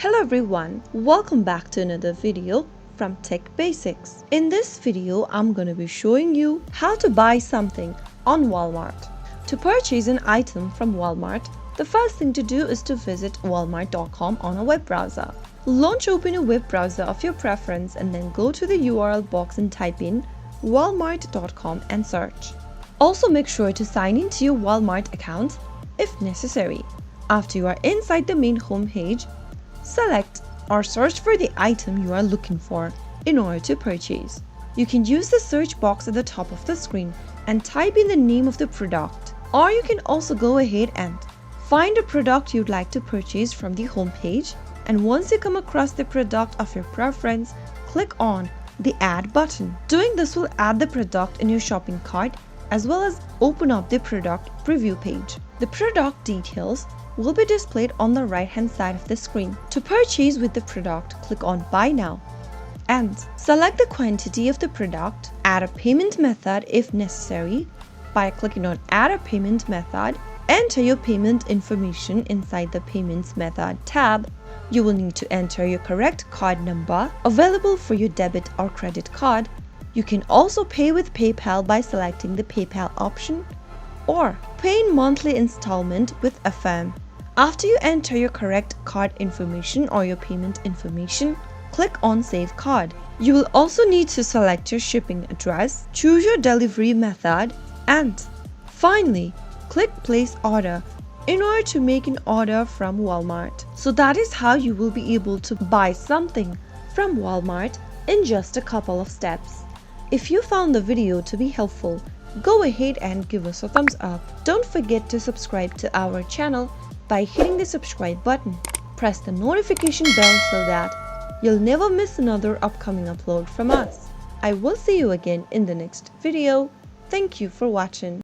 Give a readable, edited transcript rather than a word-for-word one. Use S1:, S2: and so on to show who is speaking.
S1: Hello everyone, welcome back to another video from Tech Basics. In this video, I'm going to be showing you how to buy something on Walmart. To purchase an item from Walmart, the first thing to do is to visit walmart.com on a web browser. Launch open a web browser of your preference and then go to the URL box and type in walmart.com and search. Also make sure to sign into your Walmart account if necessary. After you are inside the main home page, select or search for the item you are looking for in order to purchase. You can use the search box at the top of the screen and type in the name of the product, or you can also go ahead and find a product you'd like to purchase from the home page, and once you come across the product of your preference, click on the Add button. Doing this will add the product in your shopping cart as well as open up the product preview page. The product details will be displayed on the right hand side of the screen. To purchase with the product, click on Buy Now and select the quantity of the product. Add a payment method if necessary. By clicking on Add a payment method, enter your payment information inside the Payments Method tab. You will need to enter your correct card number available for your debit or credit card. You can also pay with PayPal by selecting the PayPal option or pay in monthly installment with Affirm. After you enter your correct card information or your payment information, click on Save Card. You will also need to select your shipping address, choose your delivery method, and finally, click Place Order in order to make an order from Walmart. So that is how you will be able to buy something from Walmart in just a couple of steps. If you found the video to be helpful, go ahead and give us a thumbs up. Don't forget to subscribe to our channel by hitting the subscribe button. Press the notification bell so that you'll never miss another upcoming upload from us. I will see you again in the next video. Thank you for watching.